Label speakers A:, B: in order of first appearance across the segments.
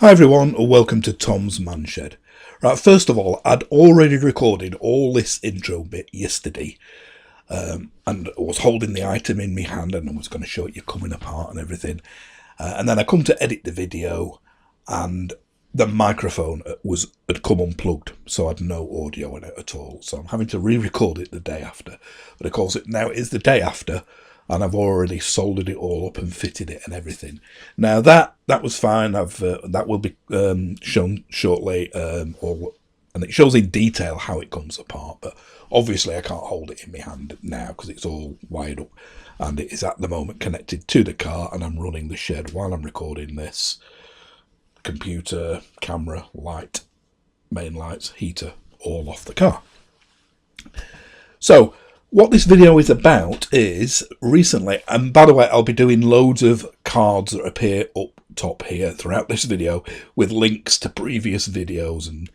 A: Hi everyone, and welcome to Tom's Manshed. Right, first of all, I'd already recorded all this intro bit yesterday, and I was holding the item in my hand and I was going to show it you coming apart and everything. And then I come to edit the video and the microphone had come unplugged, so I had no audio in it at all. So I'm having to re-record it the day after. But of course, now it is the day after, and I've already soldered it all up and fitted it and everything. Now that was fine. That will be shown shortly, and it shows in detail how it comes apart. But obviously, I can't hold it in my hand now because it's all wired up, and it is at the moment connected to the car, and I'm running the shed while I'm recording this. Computer, camera, light, main lights, heater, all off the car. So what this video is about is recently, and by the way, I'll be doing loads of cards that appear up top here throughout this video with links to previous videos and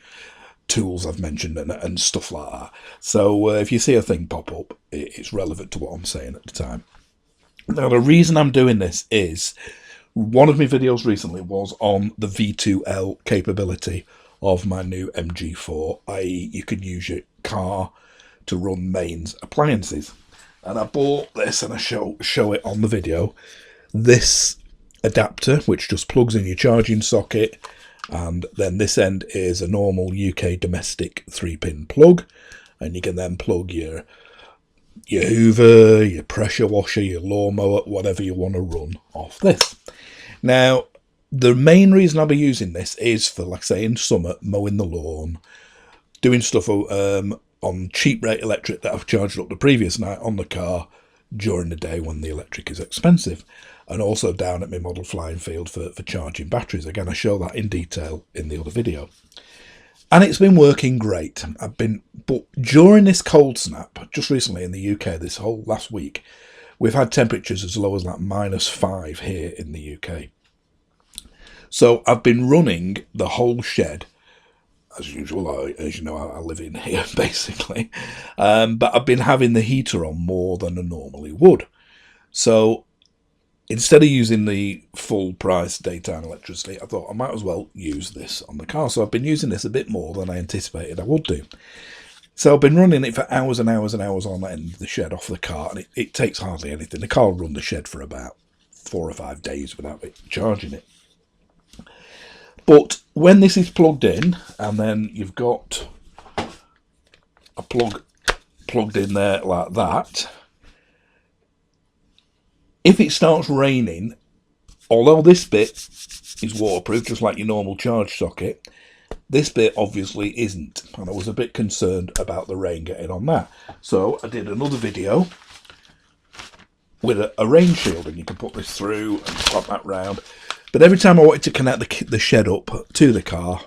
A: tools I've mentioned and stuff like that. So if you see a thing pop up, it's relevant to what I'm saying at the time. Now, the reason I'm doing this is one of my videos recently was on the V2L capability of my new MG4, i.e. you could use your car to run mains appliances. And I bought this, and I show it on the video. This adapter, which just plugs in your charging socket, and then this end is a normal UK domestic 3-pin plug, and you can then plug your Hoover, your pressure washer, your lawnmower, whatever you want to run off this. Now, the main reason I'll be using this is for, like I say, in summer, mowing the lawn, doing stuff on cheap rate electric that I've charged up the previous night on the car during the day when the electric is expensive, and also down at my model flying field for charging batteries. Again, I show that in detail in the other video. And it's been working great. But during this cold snap, just recently in the UK, this whole last week, we've had temperatures as low as like -5 here in the UK. So I've been running the whole shed, as usual. As you know, I live in here basically, but I've been having the heater on more than I normally would. So instead of using the full price daytime electricity, I thought I might as well use this on the car. So I've been using this a bit more than I anticipated I would do. So I've been running it for hours and hours and hours on end, the shed off the car, and it takes hardly anything. The car will run the shed for about 4 or 5 days without it charging it. But when this is plugged in, and then you've got a plug plugged in there like that, if it starts raining, although this bit is waterproof, just like your normal charge socket, this bit obviously isn't, and I was a bit concerned about the rain getting on that. So I did another video with a rain shield, and you can put this through and swap that round. But every time I wanted to connect the shed up to the car,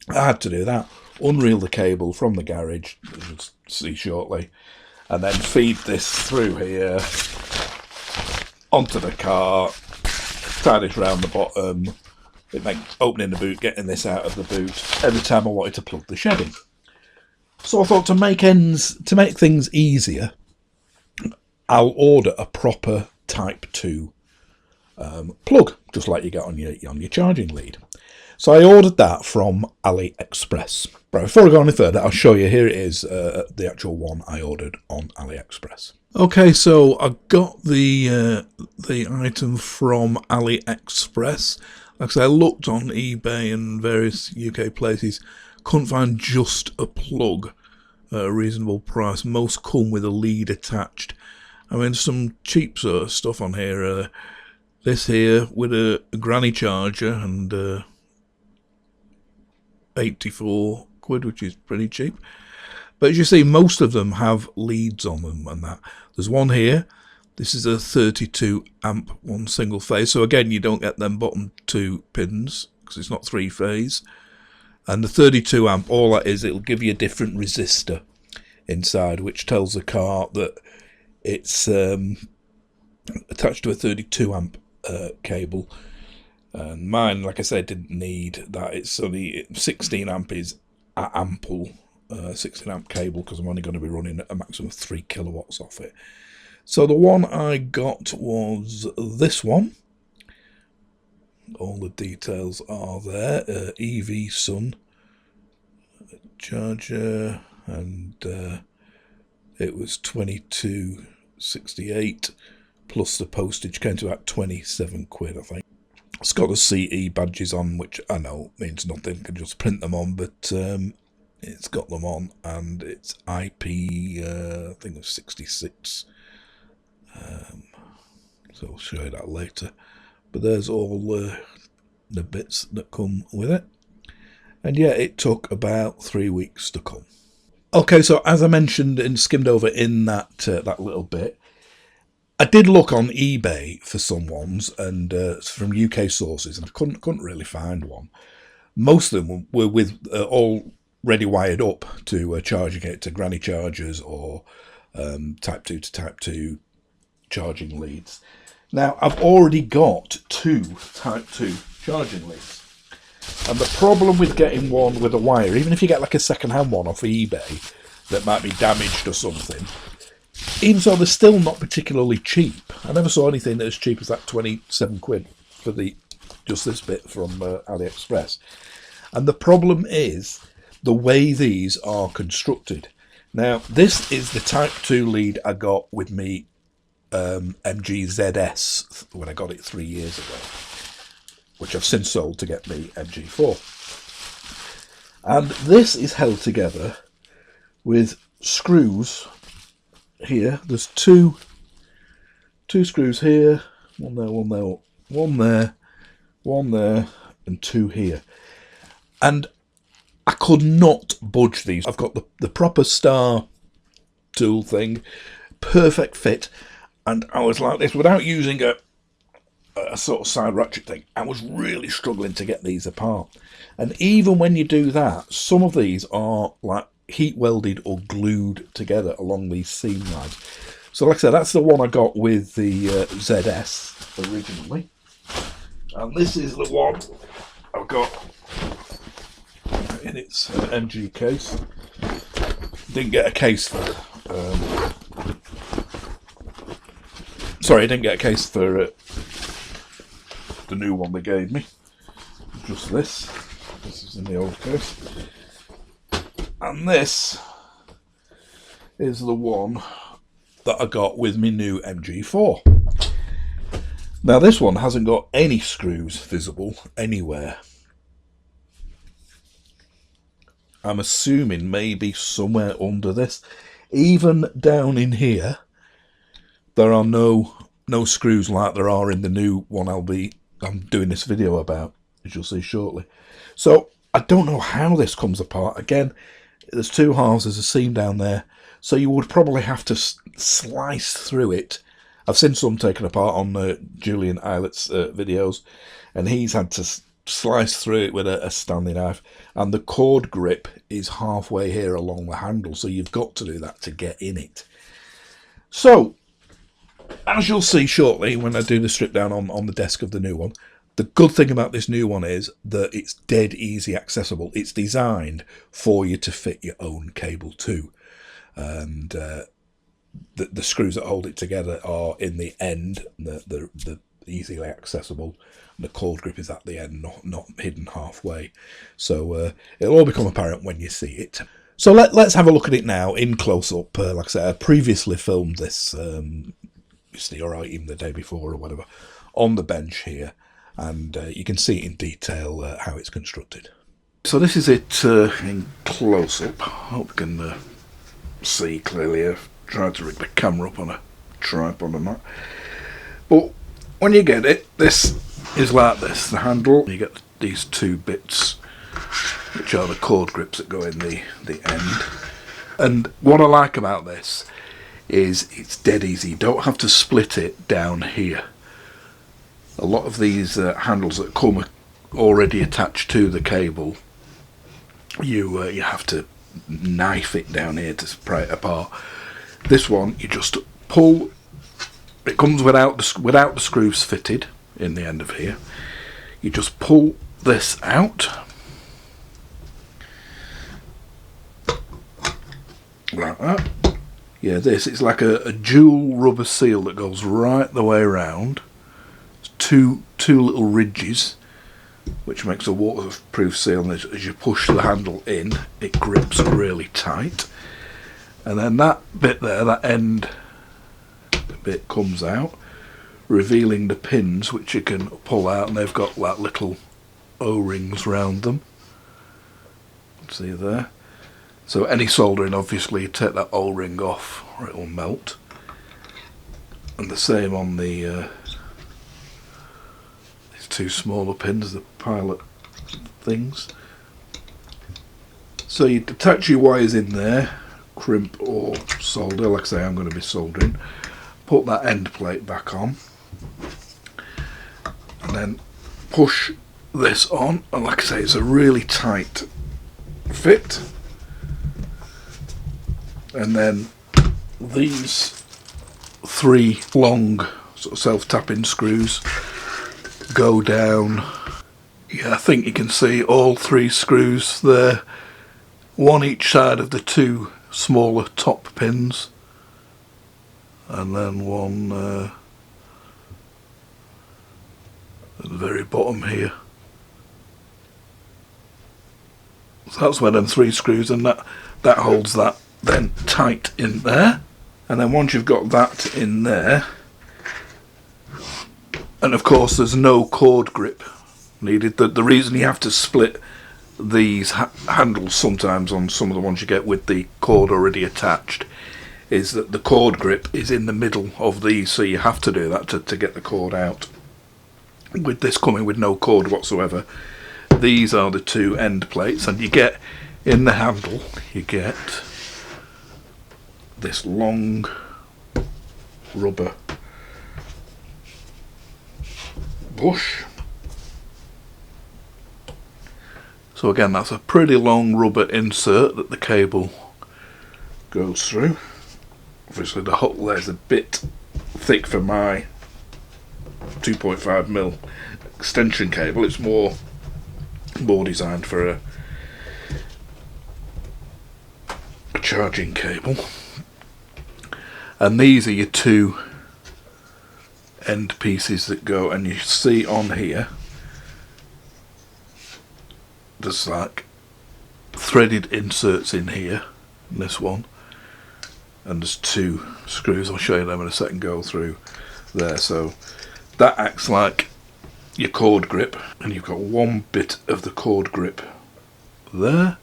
A: I had to do that. Unreel the cable from the garage, as you'll see shortly, and then feed this through here onto the car, tie this round the bottom. It makes opening the boot, getting this out of the boot every time I wanted to plug the shed in. So I thought to make things easier, I'll order a proper Type 2 plug, just like you get on your charging lead. So I ordered that from AliExpress. Right, before I go any further, I'll show you. Here it is, the actual one I ordered on AliExpress. Okay, so I got the item from AliExpress. Like I said, I looked on eBay and various UK places, couldn't find just a plug at a reasonable price. Most come with a lead attached. I mean, some cheap sort of stuff on here. This here with a granny charger and 84 quid, which is pretty cheap. But as you see, most of them have leads on them and that. There's one here. This is a 32 amp, one single phase. So again, you don't get them bottom 2 pins because it's not 3-phase. And the 32 amp, all that is, it'll give you a different resistor inside, which tells the car that it's attached to a 32 amp cable. And mine, like I said, didn't need that. It's only 16 amp is ample 16 amp cable because I'm only going to be running a maximum of 3 kilowatts off it. So the one I got was this one. All the details are there. EV Sun charger, and it was 22.68 plus the postage, came to about 27 quid, I think. It's got the CE badges on, which I know means nothing, can just print them on, but it's got them on, and it's IP, I think it's 66. So I'll show you that later. But there's all the bits that come with it. And yeah, it took about 3 weeks to come. Okay, so as I mentioned and skimmed over in that that little bit, I did look on eBay for some ones, and from UK sources, and I couldn't really find one. Most of them were with already wired up to charging it to granny chargers or Type 2 to Type 2 charging leads. Now, I've already got 2 Type 2 charging leads. And the problem with getting one with a wire, even if you get like a second-hand one off eBay that might be damaged or something, even so, they're still not particularly cheap. I never saw anything as cheap as that 27 quid for just this bit from AliExpress. And the problem is the way these are constructed. Now, this is the Type 2 lead I got with me MG ZS when I got it 3 years ago, which I've since sold to get me MG4. And this is held together with screws here. There's two screws here, one there, one there, one there, one there, and 2 here. And I could not budge these. I've got the proper star tool thing, perfect fit, and I was like this without using a sort of side ratchet thing. I was really struggling to get these apart. And even when you do that, some of these are like heat welded or glued together along these seam lines. So like I said, that's the one I got with the ZS originally. And this is the one I've got in its MG case. Didn't get a case for sorry, I didn't get a case for the new one they gave me. Just this. This is in the old case. And this is the one that I got with my new MG4. Now this one hasn't got any screws visible anywhere. I'm assuming maybe somewhere under this. Even down in here, there are no screws like there are in the new one I'm doing this video about, as you'll see shortly. So I don't know how this comes apart. Again, there's 2 halves, there's a seam down there, so you would probably have to slice through it. I've seen some taken apart on Julian Eilett's videos, and he's had to slice through it with a Stanley knife, and the cord grip is halfway here along the handle, so you've got to do that to get in it. So, as you'll see shortly when I do the strip down on the desk of the new one, the good thing about this new one is that it's dead easy accessible. It's designed for you to fit your own cable too. And the screws that hold it together are in the end, they're easily accessible. And the cord grip is at the end, not hidden halfway. So it'll all become apparent when you see it. So let's have a look at it now in close-up. Like I said, I previously filmed this, obviously, or even the day before or whatever, on the bench here. And you can see in detail how it's constructed. So this is it in close-up. Hope you can see clearly. I've tried to rig the camera up on a tripod and that. But when you get it, this is like this. The handle, you get these 2 bits, which are the cord grips that go in the end. And what I like about this is it's dead easy. You don't have to split it down here. A lot of these handles that come already attached to the cable, you have to knife it down here to pry it apart. This one, you just pull. It comes without the screws fitted in the end of here. You just pull this out, like that. Yeah, this it's like a dual rubber seal that goes right the way around. Two little ridges, which makes a waterproof seal, and as you push the handle in, it grips really tight. And then that bit there, that end bit comes out, revealing the pins which you can pull out, and they've got like little O-rings round them. See there? So any soldering, obviously, you take that O-ring off or it will melt. And the same on the these two smaller pins, the pilot things. So you attach your wires in there, crimp or solder. Like I say, I'm going to be soldering. Put that end plate back on, and then push this on. And like I say, it's a really tight fit. And then these three long sort of self-tapping screws go down. Yeah, I think you can see all three screws there, one each side of the two smaller top pins, and then one at the very bottom here. So that's where them three screws, and that holds that then tight in there. And then once you've got that in there, and of course there's no cord grip needed. The reason you have to split these handles sometimes on some of the ones you get with the cord already attached is that the cord grip is in the middle of these, so you have to do that to get the cord out. With this coming with no cord whatsoever, these are the two end plates, and you get in the handle, you get this long rubber bush. So again, that's a pretty long rubber insert that the cable goes through. Obviously the hook there's a bit thick for my 2.5mm extension cable. It's more designed for a charging cable. And these are your two end pieces that go, and you see on here there's like threaded inserts in here, in this one, and there's two screws, I'll show you them in a second, go through there. So that acts like your cord grip, and you've got one bit of the cord grip there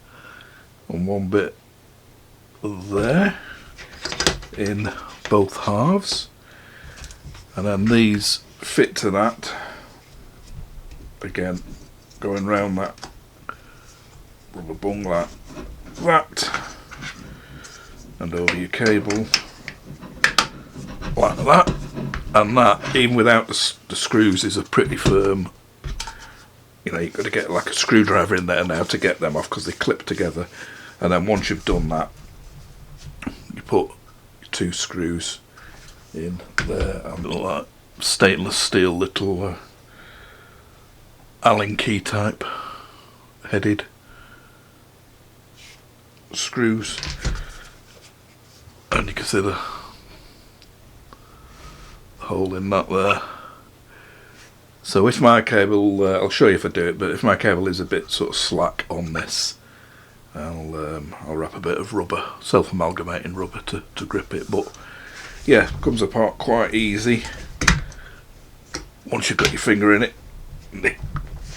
A: and one bit there in both halves, and then these fit to that, again going round that rubber bung like that, and over your cable like that. And that, even without the screws, is a pretty firm, you know, you've got to get like a screwdriver in there now to get them off because they clip together. And then once you've done that, you put your two screws in there, and like stainless steel little Allen key type headed screws, and you can see the hole in that there. So if my cable, I'll show you if I do it, but if my cable is a bit sort of slack on this, I'll wrap a bit of rubber, self-amalgamating rubber to grip it. But yeah, it comes apart quite easy once you've got your finger in it, and they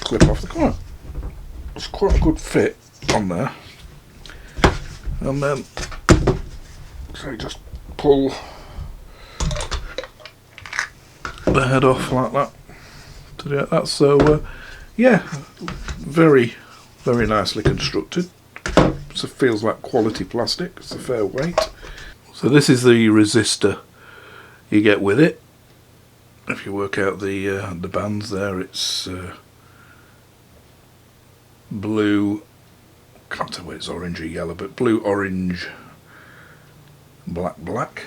A: clip off the corner. It's quite a good fit on there. And then so you just pull the head off like that to get that. So yeah, very nicely constructed. So it feels like quality plastic. It's a fair weight. So this is the resistor you get with it. If you work out the bands there, it's blue, can't tell whether it's orange or yellow, but blue, orange, black,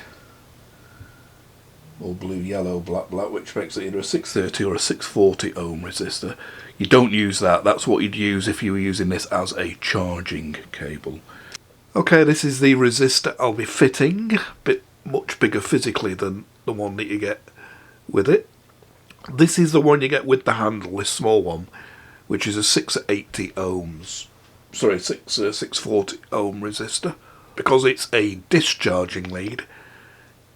A: or blue, yellow, black, which makes it either a 630 or a 640 ohm resistor. You don't use that. That's what you'd use if you were using this as a charging cable. Okay, this is the resistor I'll be fitting. Much bigger physically than the one that you get with it. This is the one you get with the handle, this small one. which is a 680 ohms, sorry, 640 ohm resistor. Because it's a discharging lead,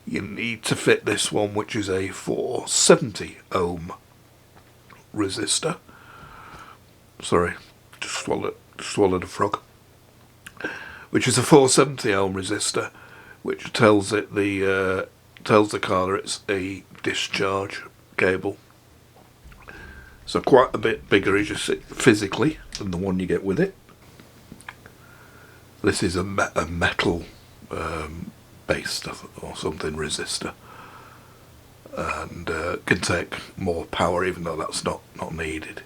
A: you need to fit this one, which is a 470 ohm resistor. Sorry, just swallowed a frog. Which is a 470 ohm resistor, which tells it tells the car it's a discharge cable. So quite a bit bigger, as you see, physically, than the one you get with it. This is a metal based or something resistor, and can take more power, even though that's not needed.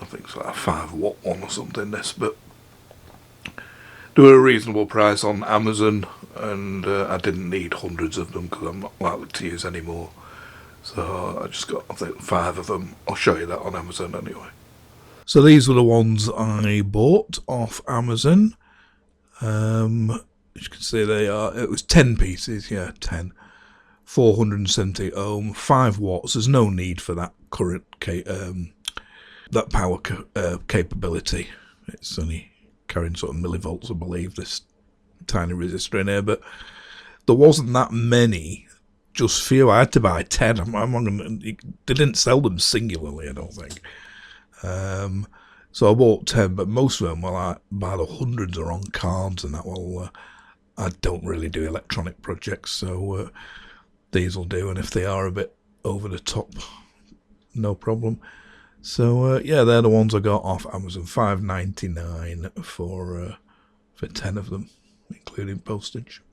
A: I think it's like a 5-watt one or something. This, but do a reasonable price on Amazon, and I didn't need hundreds of them because I'm not likely to use any more. So I just got, I think, 5 of them. I'll show you that on Amazon anyway. So these were the ones I bought off Amazon. As you can see, it was 10 pieces, yeah, 10. 470 ohm, 5 watts. There's no need for that current, that power capability. It's only carrying sort of millivolts, I believe, this tiny resistor in here, but there wasn't that many. Just few. I had to buy 10. They didn't sell them singularly, I don't think. So I bought 10, but most of them, well, I buy the hundreds are on cards and that. Well, I don't really do electronic projects, so these will do. And if they are a bit over the top, no problem. So yeah, they're the ones I got off Amazon. $5.99 for 10 of them, including postage.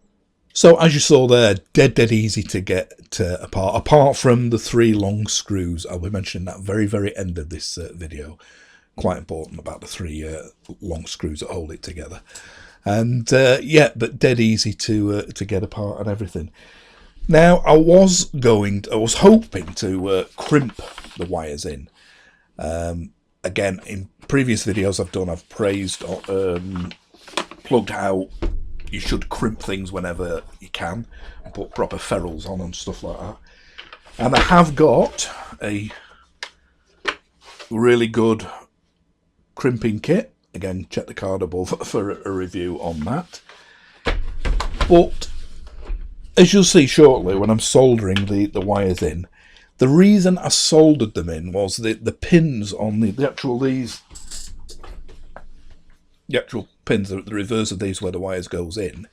A: So as you saw there, dead easy to get apart from the 3 long screws. I'll be mentioning that very end of this video. Quite important about the 3 long screws that hold it together. And yeah, but dead easy to get apart and everything. Now I was hoping to crimp the wires in. Again, in previous videos I've praised plugged how you should crimp things whenever you can and put proper ferrules on and stuff like that. And I have got a really good crimping kit. Again, check the card above for a review on that. But as you'll see shortly when I'm soldering the wires in, the reason I soldered them in was the pins on the actual pins, the reverse of these where the wires goes in.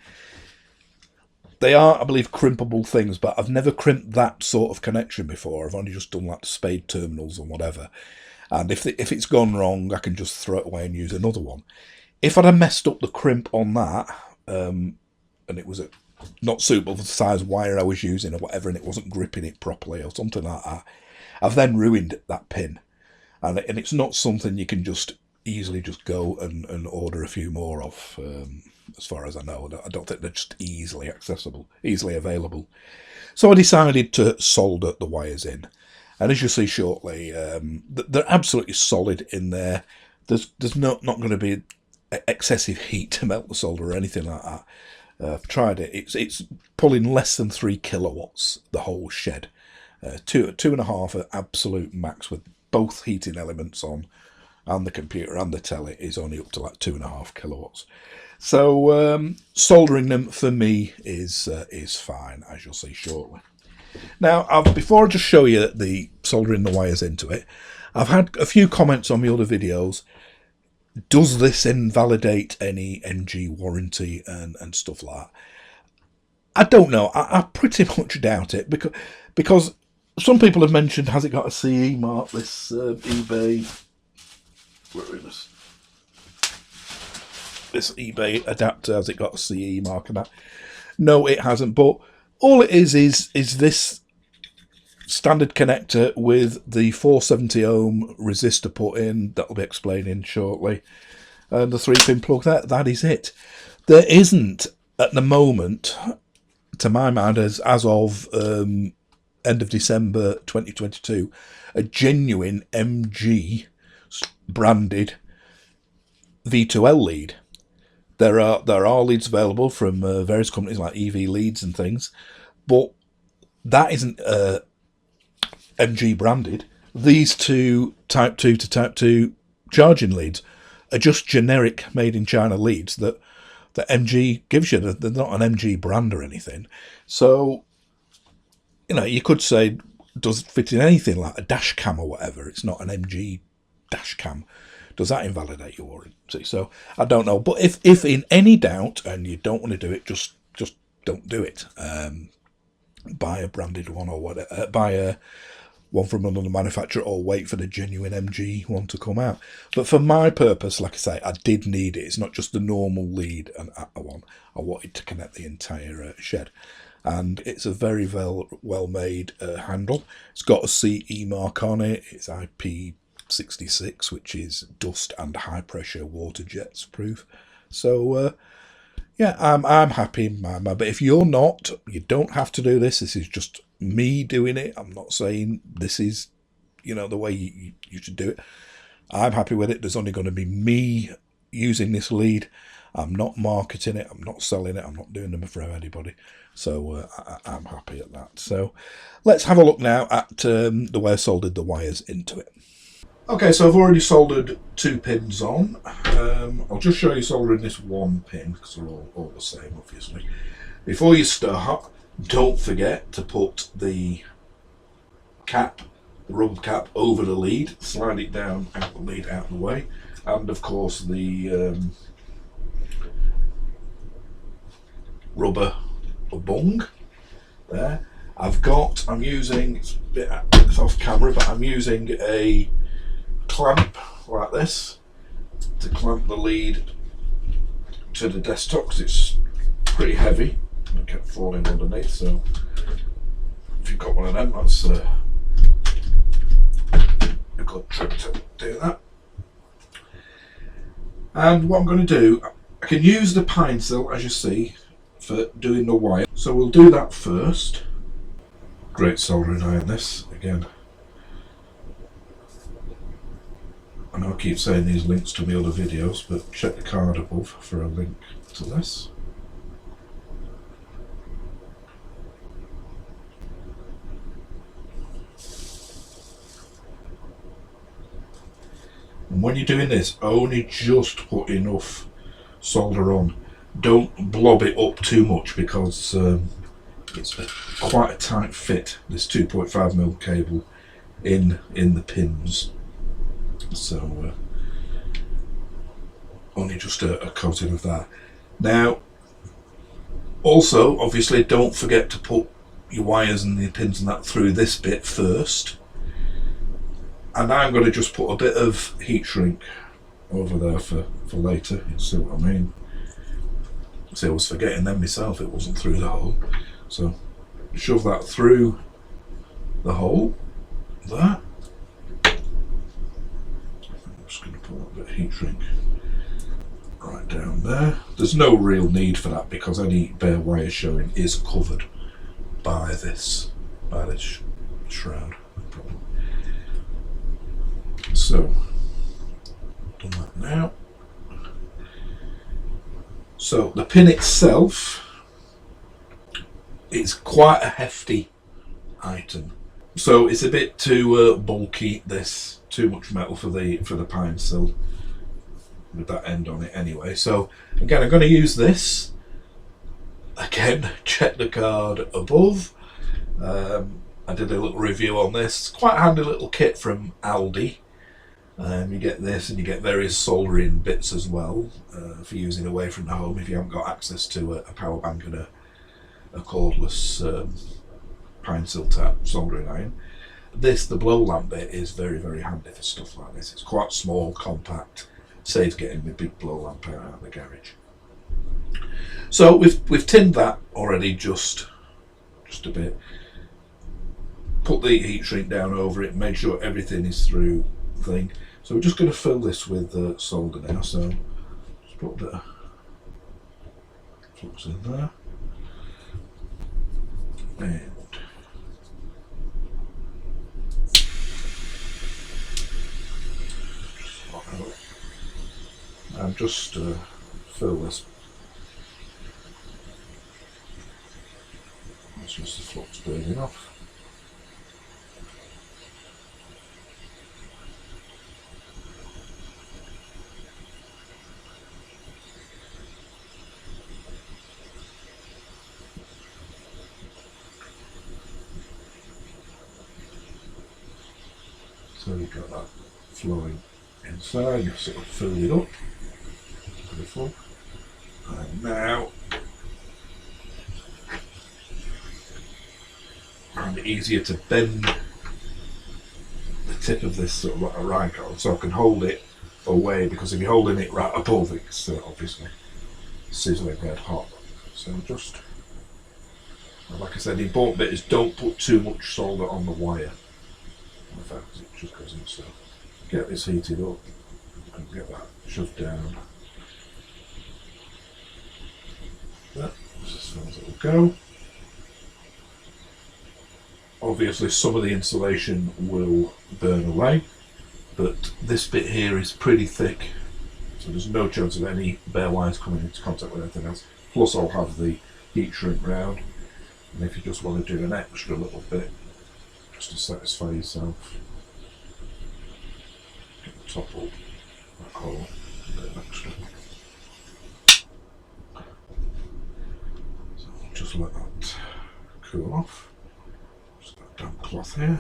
A: They are, I believe, crimpable things, but I've never crimped that sort of connection before. I've only just done like spade terminals and whatever. And if it's gone wrong, I can just throw it away and use another one. If I'd have messed up the crimp on that, and it was not suitable for the size wire I was using or whatever, and it wasn't gripping it properly or something like that, I've then ruined that pin. And it's not something you can just easily just go and order a few more of, as far as I know. I don't think they're just easily available. So I decided to solder the wires in. And as you'll see shortly, they're absolutely solid in there. There's not going to be excessive heat to melt the solder or anything like that. I've tried it. It's pulling less than 3 kilowatts, the whole shed. 2.5 at absolute max with both heating elements on, and the computer and the telly is only up to like 2.5 kilowatts. So soldering them for me is fine, as you'll see shortly. Now, before I just show you the soldering the wires into it, I've had a few comments on my other videos. Does this invalidate any MG warranty and stuff like that? I don't know. I pretty much doubt it, because some people have mentioned, has it got a CE mark, this eBay? Where is this eBay adapter? Has it got a CE mark and that? No, it hasn't. But all it is this standard connector with the 470 ohm resistor put in. That'll be explaining shortly. And the 3-pin plug. That is it. There isn't at the moment, to my mind, as of end of December 2022, a genuine MG branded V2L lead. There are leads available from various companies like EV Leads and things, but that isn't MG branded. these two Type 2 to Type 2 charging leads are just generic made in China leads that MG gives you. They're not an MG brand or anything. So, you know, you could say, does it fit in anything like a dash cam or whatever? It's not an MG dash cam. Does that invalidate your warranty? So I don't know. But if in any doubt and you don't want to do it, just don't do it. Buy a branded one or whatever. Buy a one from another manufacturer, or wait for the genuine MG one to come out. But for my purpose, like I say, I did need it. It's not just the normal lead and one. I wanted to connect the entire shed. And it's a very well made handle. It's got a CE mark on it. It's IP66, which is dust and high pressure water jets proof. So yeah, I'm happy, but if you're not, you don't have to do this. This is just me doing it. I'm not saying this is, you know, the way you should do it. I'm happy with it. There's only going to be me using this lead. I'm not marketing it. I'm not selling it. I'm not doing them for anybody. So I'm happy at that. So let's have a look now at the way I soldered the wires into it. Okay, so I've already soldered 2 pins on. I'll just show you soldering this 1 pin because they're all the same, obviously. Before you start, don't forget to put the cap, the rubber cap, over the lead. Slide it down out the lead, out of the way. And of course the rubber bung there. I'm using, it's a bit off camera, but I'm using a clamp like this to clamp the lead to the desktop because it's pretty heavy. It kept falling underneath, so if you've got one of them, that's a good trick to do that. And what I'm going to do, I can use the pine sill, as you see, for doing the wire. So we'll do that first. Great soldering iron this, again. I know I keep saying these links to my other videos, but check the card above for a link to this. And when you're doing this, only just put enough solder on. Don't blob it up too much because it's quite a tight fit, this 2.5mm cable in the pins. So only just a coating of that. Now also, obviously, don't forget to put your wires and the pins and that through this bit first. And I'm going to just put a bit of heat shrink over there for later. You see what I mean? See, I was forgetting them myself, it wasn't through the hole. So shove that through the hole there. I'm just going to put a bit of heat shrink right down there. There's no real need for that because any bare wire showing is covered by this shroud. So, done that now. So the pin itself is quite a hefty item. So it's a bit too bulky. This too much metal for the pine sill with that end on it anyway. So again, I'm going to use this. Again, check the card above. I did a little review on this. It's quite a handy little kit from Aldi. You get this and you get various soldering bits as well for using away from the home if you haven't got access to a power bank and a cordless pine sill tap soldering iron. The blow lamp bit is very handy for stuff like this. It's quite small, compact, saves getting the big blow lamp out of the garage. So we've tinned that already just a bit. Put the heat shrink down over it, make sure everything is through thing. So we're just going to fill this with solder now. So just put a bit of flux in there, and just fill this. That's just the flux burning off. you've got that flowing inside, you've sort of filled it up, pretty full. And now, I find it easier to bend the tip of this sort of like a rag on, so I can hold it away, because if you're holding it right above, it's obviously sizzling red hot. So just, like I said, the important bit is don't put too much solder on the wire. In fact, it just goes in. So get this heated up and get that shoved down. That's as far as it will go. Obviously some of the insulation will burn away, but this bit here is pretty thick, so there's no chance of any bare wires coming into contact with anything else. Plus I'll have the heat shrink round, and if you just want to do an extra little bit just to satisfy yourself, get the top up that hole, a bit extra. So I'll just let that cool off. Damp cloth here.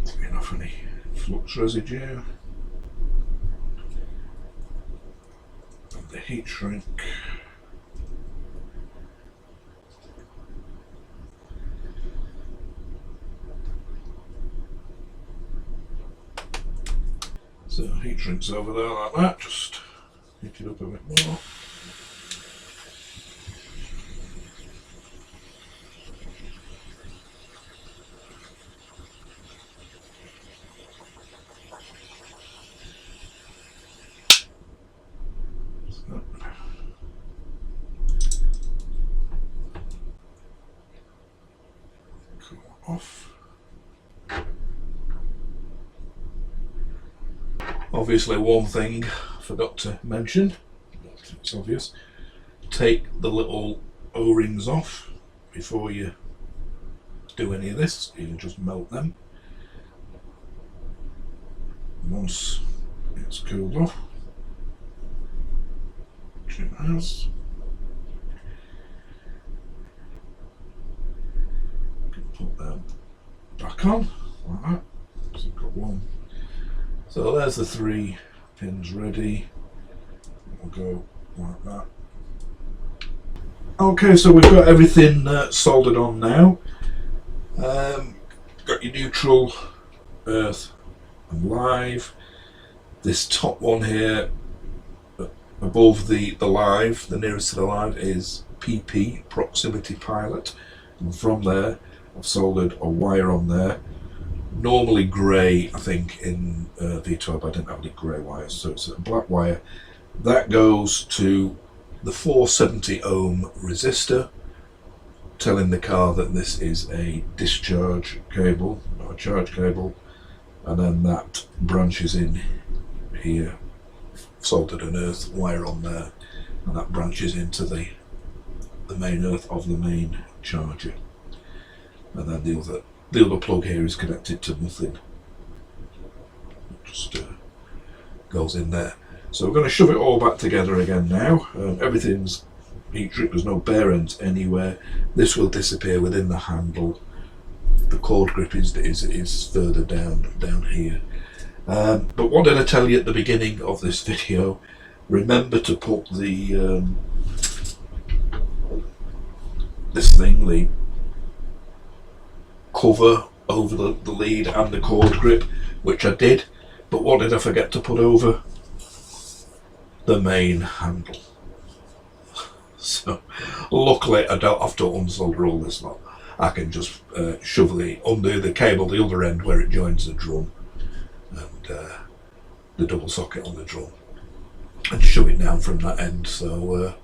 A: Clean off any flux residue. And the heat shrink. So heat shrinks over there like that, just heat it up a bit more. Cool off. Obviously one thing I forgot to mention, but it's obvious, take the little O-rings off before you do any of this. You can just melt them. Once it's cooled off, which it has, you can put them back on like that. So I've got one. So there's the 3 pins ready. We'll go like that. Okay, so we've got everything soldered on now. Got your neutral, earth and live. This top one here above the live, the nearest to the live, is PP, proximity pilot. And from there I've soldered a wire on there. Normally grey, I think, in V2L, but I didn't have any grey wires, so it's a black wire. That goes to the 470 ohm resistor, telling the car that this is a discharge cable, not a charge cable, and then that branches in here, soldered an earth wire on there, and that branches into the main earth of the main charger. And then the other plug here is connected to nothing. It just goes in there. So we're going to shove it all back together again now. Everything's heat shrink, there's no bare ends anywhere. This will disappear within the handle. The cord grip is further down here. But what did I tell you at the beginning of this video? Remember to put the the cover over the lead and the cord grip, which I did, but what did I forget to put over? The main handle. So luckily I don't have to unsolder all this lot. I can just shove undo the cable the other end where it joins the drum and the double socket on the drum, and shove it down from that end. So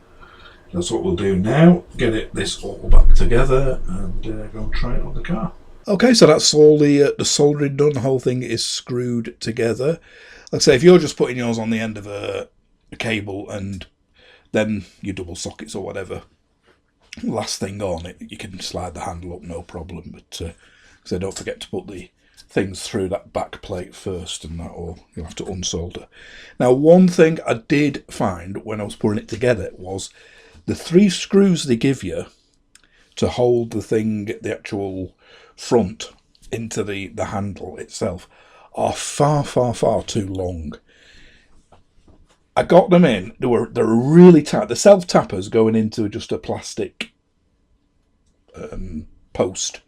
A: that's what we'll do now, get this all back together and go and try it on the car. Okay, so that's all the soldering done. The whole thing is screwed together. Like I say, if you're just putting yours on the end of a cable and then your double sockets or whatever, last thing on it, you can slide the handle up, no problem. But so don't forget to put the things through that back plate first, and that, or you'll have to unsolder. Now, one thing I did find when I was putting it together was the 3 screws they give you to hold the thing, the actual front, into the handle itself are far, far, far too long. I got them in, they're really tight. The self-tappers going into just a plastic post.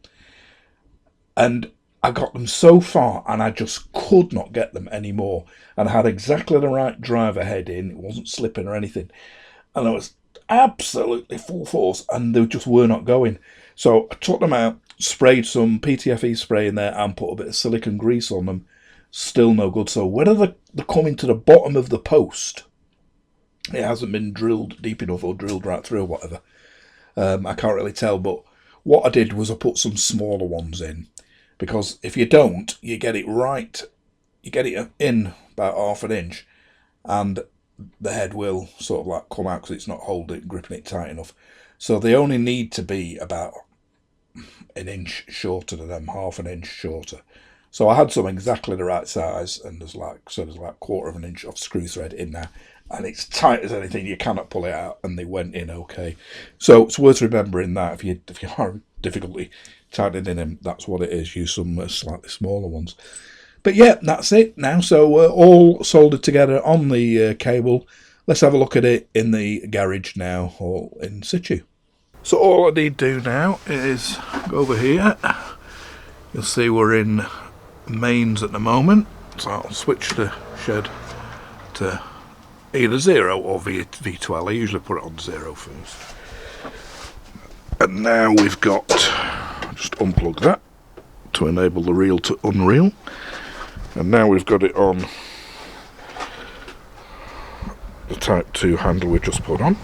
A: And I got them so far and I just could not get them anymore. And I had exactly the right driver head in, it wasn't slipping or anything. And I was absolutely full force and they just were not going. So I took them out, sprayed some PTFE spray in there and put a bit of silicone grease on them. Still no good. So whether they're coming to the bottom of the post, it hasn't been drilled deep enough or drilled right through or whatever. I can't really tell, but what I did was I put some smaller ones in, because if you don't, you get it right, you get it in about ½ an inch and the head will sort of like come out because it's not gripping it tight enough. So they only need to be about an inch shorter than them, ½ an inch shorter. So I had some exactly the right size, and there's like ½ of an inch of screw thread in there, and it's tight as anything. You cannot pull it out, and they went in okay. So it's worth remembering that if you have difficulty tightening them, that's what it is. Use some slightly smaller ones. But yeah, that's it now. So all soldered together on the cable. Let's have a look at it in the garage now, or in situ. So all I need to do now is go over here. You'll see we're in mains at the moment, so I'll switch the shed to either 0 or V2L. I usually put it on 0 first. And now we've got, just unplug that to enable the reel to unreel. And now we've got it on the Type 2 handle we just put on.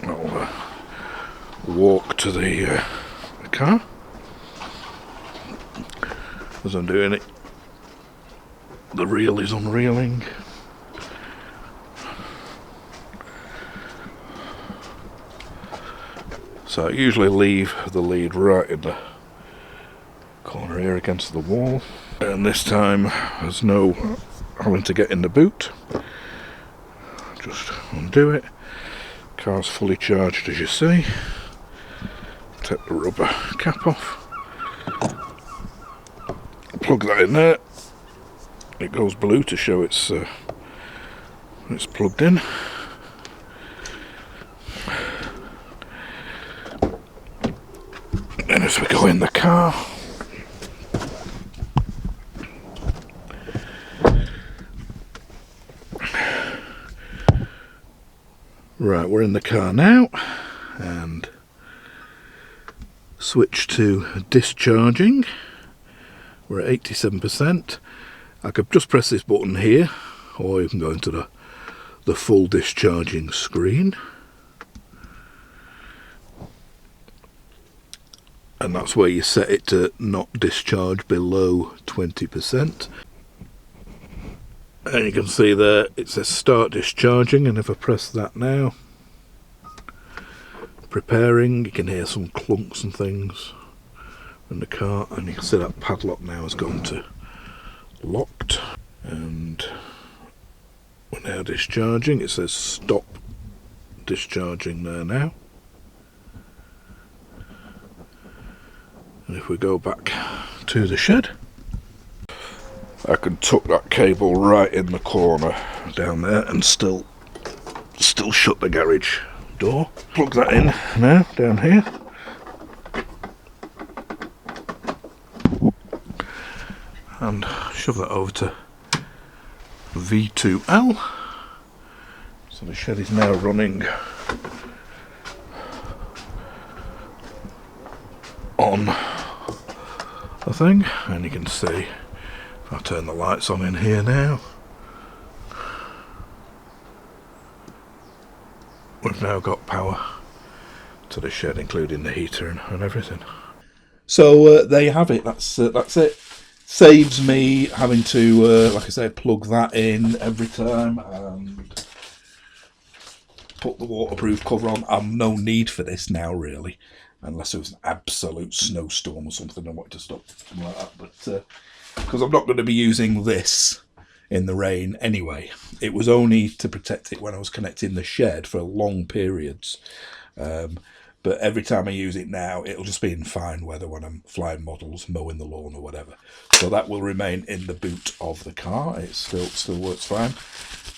A: I'll walk to the car. As I'm doing it, the reel is unreeling. So I usually leave the lead right in the corner here against the wall, and this time there's no having to get in the boot. Just undo it. Car's fully charged, as you see. Take the rubber cap off. Plug that in there. It goes blue to show it's plugged in. And as we go in the car, right, we're in the car now, and switch to discharging. We're at 87%. I could just press this button here, or you can go into the full discharging screen. And that's where you set it to not discharge below 20%. And you can see there it says start discharging, and if I press that now, preparing, you can hear some clunks and things in the car, and you can see that padlock now has gone to locked, and we're now discharging. It says stop discharging there now. And if we go back to the shed, I can tuck that cable right in the corner down there and still shut the garage door. Plug that in now down here. And shove that over to V2L. So the shed is now running on the thing, and you can see if I turn the lights on in here now, we've now got power to the shed, including the heater and everything. So there you have it. That's it. Saves me having to, like I say, plug that in every time and put the waterproof cover on. I've no need for this now, really. unless it was an absolute snowstorm or something I wanted to stop something like that. But because I'm not going to be using this in the rain anyway. It was only to protect it when I was connecting the shed for long periods. But every time I use it now, it'll just be in fine weather when I'm flying models, mowing the lawn or whatever. So that will remain in the boot of the car. It still works fine.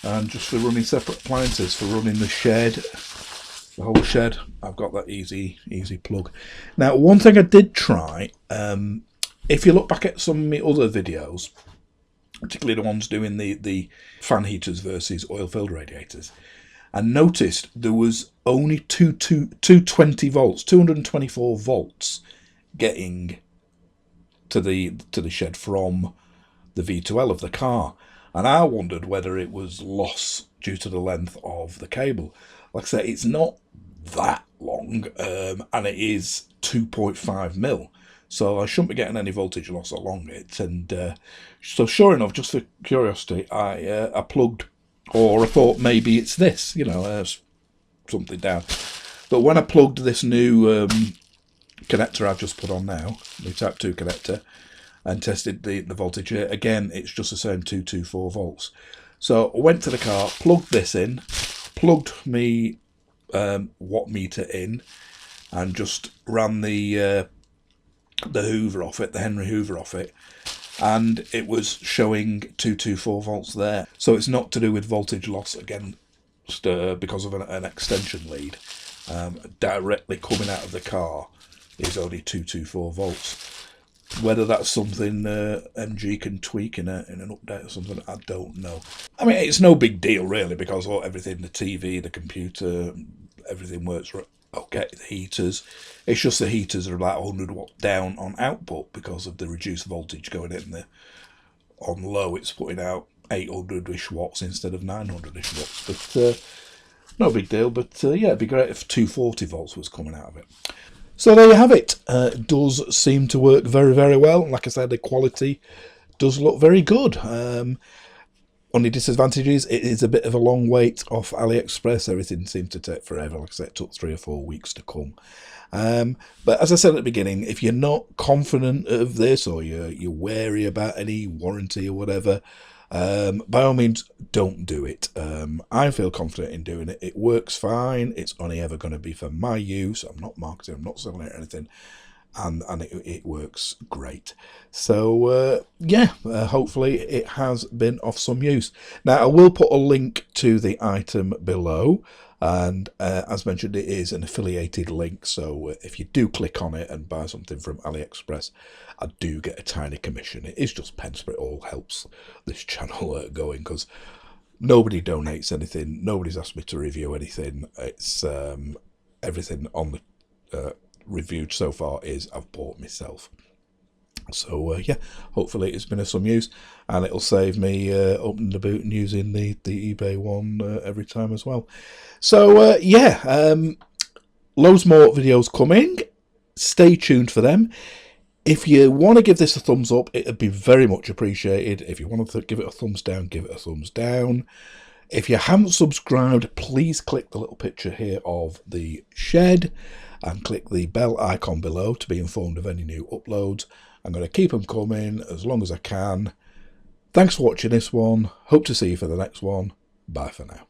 A: And just for running separate appliances, for running the shed, the whole shed, I've got that easy plug. Now, one thing I did try, if you look back at some of my other videos, particularly the ones doing the fan heaters versus oil-filled radiators, I noticed there was only 220 volts, 224 volts getting to the shed from the V2L of the car. And I wondered whether it was loss due to the length of the cable. Like I say, it's not that long, and it is 2.5 mil. So I shouldn't be getting any voltage loss along it. And so sure enough, just for curiosity, I plugged, or I thought maybe it's this, something down. But when I plugged this new connector I've just put on now, the Type 2 connector, and tested the voltage here, again, it's just the same 224 volts. So I went to the car, plugged this in, plugged me watt meter in, and just ran the Hoover off it, the Henry Hoover off it, and it was showing 224 volts there. So it's not to do with voltage loss, again, just because of an extension lead. Directly coming out of the car is only 224 volts. Whether that's something MG can tweak in an update or something, I don't know. I mean, it's no big deal really, because everything, the TV, the computer, everything works okay. The heaters, it's just the heaters are about 100 watt down on output because of the reduced voltage going in. On low, it's putting out 800-ish watts instead of 900-ish watts. But no big deal. But yeah, it'd be great if 240 volts was coming out of it. So there you have it. It does seem to work very, very well. Like I said, the quality does look very good. Only disadvantages, it is a bit of a long wait off AliExpress. Everything seemed to take forever. Like I said, it took 3 or 4 weeks to come. But as I said at the beginning, if you're not confident of this, or you're wary about any warranty or whatever, by all means, don't do it. I feel confident in doing it. It works fine. It's only ever going to be for my use. I'm not marketing, I'm not selling it or anything. And it works great. So, yeah, hopefully it has been of some use. Now, I will put a link to the item below. And as mentioned, it is an affiliated link. So if you do click on it and buy something from AliExpress, I do get a tiny commission. It is just pence, but it all helps this channel going, because nobody donates anything. Nobody's asked me to review anything. It's everything on the reviewed so far is I've bought myself. So yeah, hopefully it's been of some use, and it'll save me opening the boot and using the eBay one every time as well. So yeah, loads more videos coming. Stay tuned for them. If you want to give this a thumbs up, it would be very much appreciated. If you want to give it a thumbs down, give it a thumbs down. If you haven't subscribed, please click the little picture here of the shed and click the bell icon below to be informed of any new uploads. I'm going to keep them coming as long as I can. Thanks for watching this one. Hope to see you for the next one. Bye for now.